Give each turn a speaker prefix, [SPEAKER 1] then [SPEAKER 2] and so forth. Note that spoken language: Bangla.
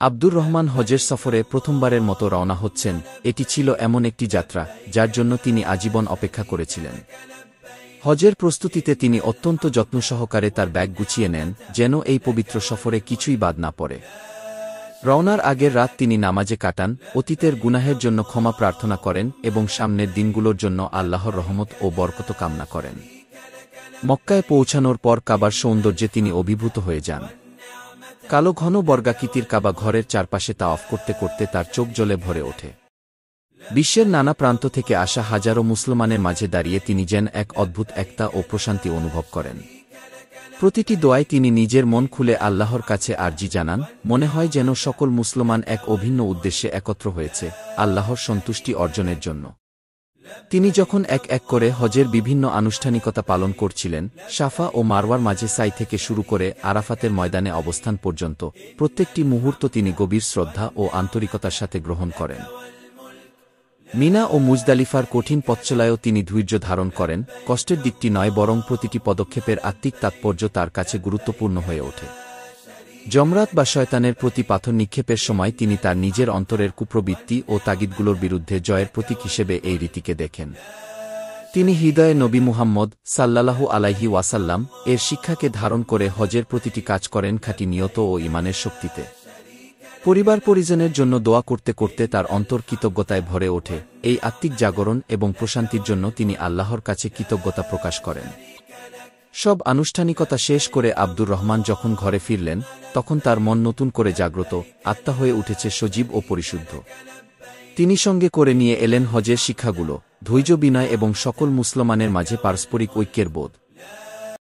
[SPEAKER 1] আব্দুর রহমান হজের সফরে প্রথমবারের মতো রওনা হচ্ছেন। এটি ছিল এমন একটি যাত্রা যার জন্য তিনি আজীবন অপেক্ষা করেছিলেন। হজের প্রস্তুতিতে তিনি অত্যন্ত যত্ন সহকারে তার ব্যাগ গুছিয়ে নেন, যেন এই পবিত্র সফরে কিছুই বাদ না পড়ে। রওনার আগের রাত তিনি নামাজে কাটান, অতীতের গুনাহের জন্য ক্ষমা প্রার্থনা করেন এবং সামনের দিনগুলোর জন্য আল্লাহর রহমত ও বরকত কামনা করেন। মক্কায় পৌঁছানোর পর কাবার সৌন্দর্যে তিনি অভিভূত হয়ে যান। কালো ঘন বর্গাকৃতির কাবা ঘরের চারপাশে তাওয়াফ করতে করতে তার চোখ জ্বলে ভরে ওঠে। বিশ্বের নানা প্রান্ত থেকে আসা হাজারো মুসলমানের মাঝে দাঁড়িয়ে তিনি যেন এক অদ্ভুত একতা ও প্রশান্তি অনুভব করেন। প্রতিটি দোয়ায় তিনি নিজের মন খুলে আল্লাহর কাছে আরজি জানান। মনে হয় যেন সকল মুসলমান এক অভিন্ন উদ্দেশ্যে একত্র হয়েছে, আল্লাহর সন্তুষ্টি অর্জনের জন্য। তিনি যখন এক এক করে হজের বিভিন্ন আনুষ্ঠানিকতা পালন করছিলেন, সাফা ও মারওয়ার মাঝে সাই থেকে শুরু করে আরাফাতের ময়দানে অবস্থান পর্যন্ত, প্রত্যেকটি মুহূর্ত তিনি গভীর শ্রদ্ধা ও আন্তরিকতার সাথে গ্রহণ করেন। মিনা ও মুজদালিফার কঠিন পথচলায়ও তিনি ধৈর্য ধারণ করেন। কষ্টের দিকটি নয়, বরং প্রতিটি পদক্ষেপের আত্মিক তাৎপর্য তার কাছে গুরুত্বপূর্ণ হয়ে ওঠে। জমরাত বা শয়তানের প্রতি পাথর নিক্ষেপের সময় তিনি তার নিজের অন্তরের কুপ্রবৃত্তি ও তাগিদগুলোর বিরুদ্ধে জয়ের প্রতীক হিসেবে এই রীতিকে দেখেন। তিনি হৃদয়ে নবী মুহাম্মদ সাল্লাল্লাহু আলাইহি ওয়াসাল্লাম এর শিক্ষাকে ধারণ করে হজের প্রতিটি কাজ করেন খাঁটি নিয়ত ও ঈমানের শক্তিতে। পরিবার পরিজনের জন্য দোয়া করতে করতে তার অন্তর কৃতজ্ঞতায় ভরে ওঠে। এই আত্মিক জাগরণ এবং প্রশান্তির জন্য তিনি আল্লাহর কাছে কৃতজ্ঞতা প্রকাশ করেন। সব আনুষ্ঠানিকতা শেষ করে আব্দুর রহমান যখন ঘরে ফিরলেন, তখন তার মন নতুন করে জাগ্রত, আত্মা হয়ে উঠেছে সজীব ও পরিশুদ্ধ। তিনি সঙ্গে করে নিয়ে এলেন হজের শিক্ষাগুলো, ধৈর্য, বিনয় এবং সকল মুসলমানের মাঝে পারস্পরিক ঐক্যের বোধ।